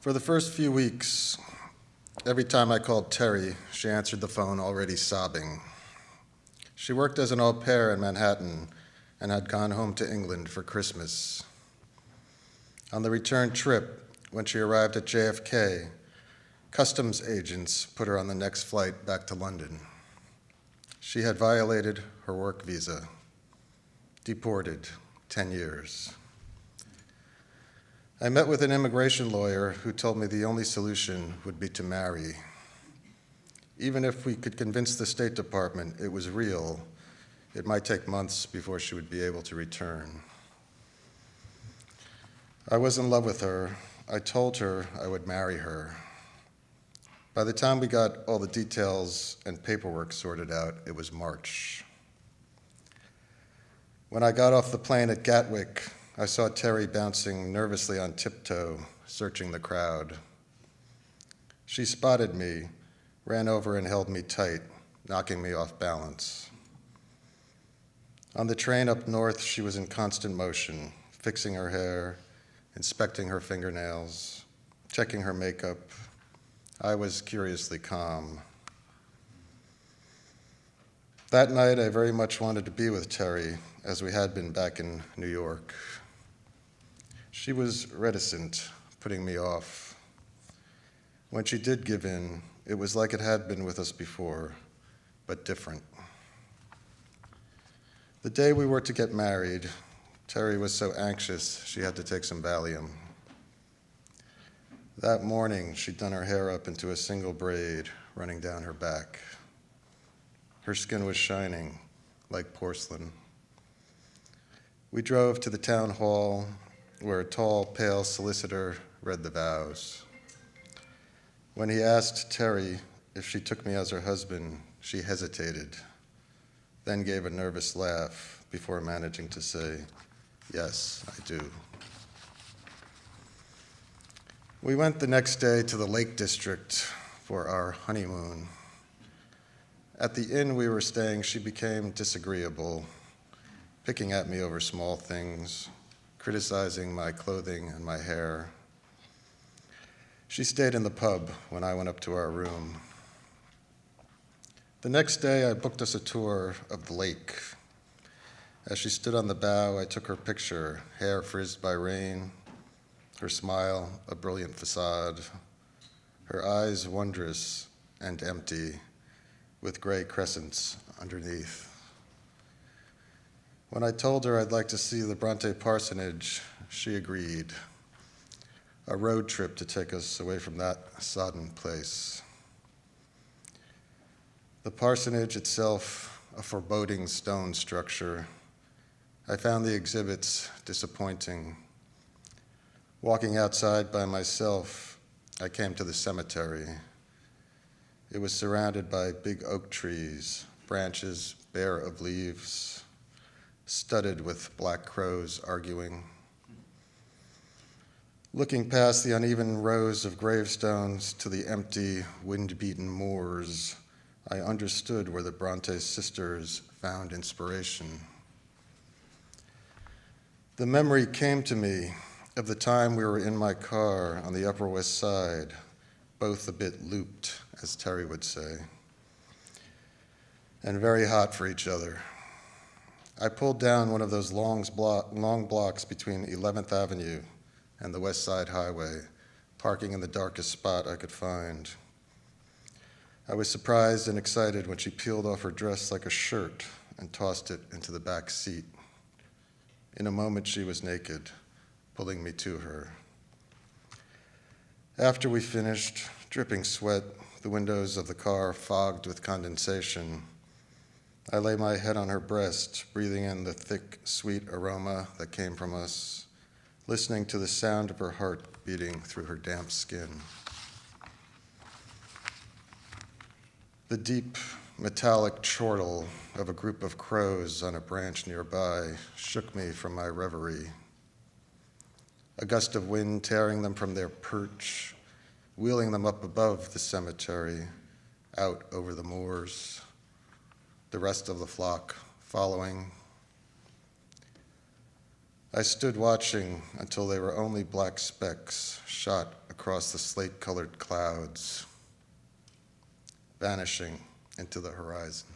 For the first few weeks, every time I called Terry, she answered the phone already sobbing. She worked as an au pair in Manhattan and had gone home to England for Christmas. On the return trip, when she arrived at JFK, customs agents put her on the next flight back to London. She had violated her work visa, deported 10 years. I met with an immigration lawyer who told me the only solution would be to marry. Even if we could convince the State Department it was real, it might take months before she would be able to return. I was in love with her. I told her I would marry her. By the time we got all the details and paperwork sorted out, it was March. When I got off the plane at Gatwick, I saw Terry bouncing nervously on tiptoe, searching the crowd. She spotted me, ran over and held me tight, knocking me off balance. On the train up north, she was in constant motion, fixing her hair, inspecting her fingernails, checking her makeup. I was curiously calm. That night, I very much wanted to be with Terry, as we had been back in New York. She was reticent, putting me off. When she did give in, it was like it had been with us before, but different. The day we were to get married, Terry was so anxious she had to take some Valium. That morning, she'd done her hair up into a single braid running down her back. Her skin was shining, like porcelain. We drove to the town hall, where a tall, pale solicitor read the vows. When he asked Terry if she took me as her husband, she hesitated, then gave a nervous laugh before managing to say, "Yes, I do." We went the next day to the Lake District for our honeymoon. At the inn we were staying, she became disagreeable, picking at me over small things, criticizing my clothing and my hair. She stayed in the pub when I went up to our room. The next day, I booked us a tour of the lake. As she stood on the bow, I took her picture, hair frizzed by rain, her smile a brilliant facade, her eyes wondrous and empty, with gray crescents underneath. When I told her I'd like to see the Bronte parsonage, she agreed. A road trip to take us away from that sodden place. The parsonage itself, a foreboding stone structure. I found the exhibits disappointing. Walking outside by myself, I came to the cemetery. It was surrounded by big oak trees, branches bare of leaves, studded with black crows arguing. Looking past the uneven rows of gravestones to the empty, wind-beaten moors, I understood where the Bronte sisters found inspiration. The memory came to me of the time we were in my car on the Upper West Side, both a bit looped, as Terry would say, and very hot for each other. I pulled down one of those long blocks between 11th Avenue and the West Side Highway, parking in the darkest spot I could find. I was surprised and excited when she peeled off her dress like a shirt and tossed it into the back seat. In a moment, she was naked, pulling me to her. After we finished, dripping sweat, the windows of the car fogged with condensation, I lay my head on her breast, breathing in the thick, sweet aroma that came from us, listening to the sound of her heart beating through her damp skin. The deep, metallic chortle of a group of crows on a branch nearby shook me from my reverie. A gust of wind tearing them from their perch, wheeling them up above the cemetery, out over the moors. The rest of the flock following. I stood watching until they were only black specks shot across the slate-colored clouds, vanishing into the horizon.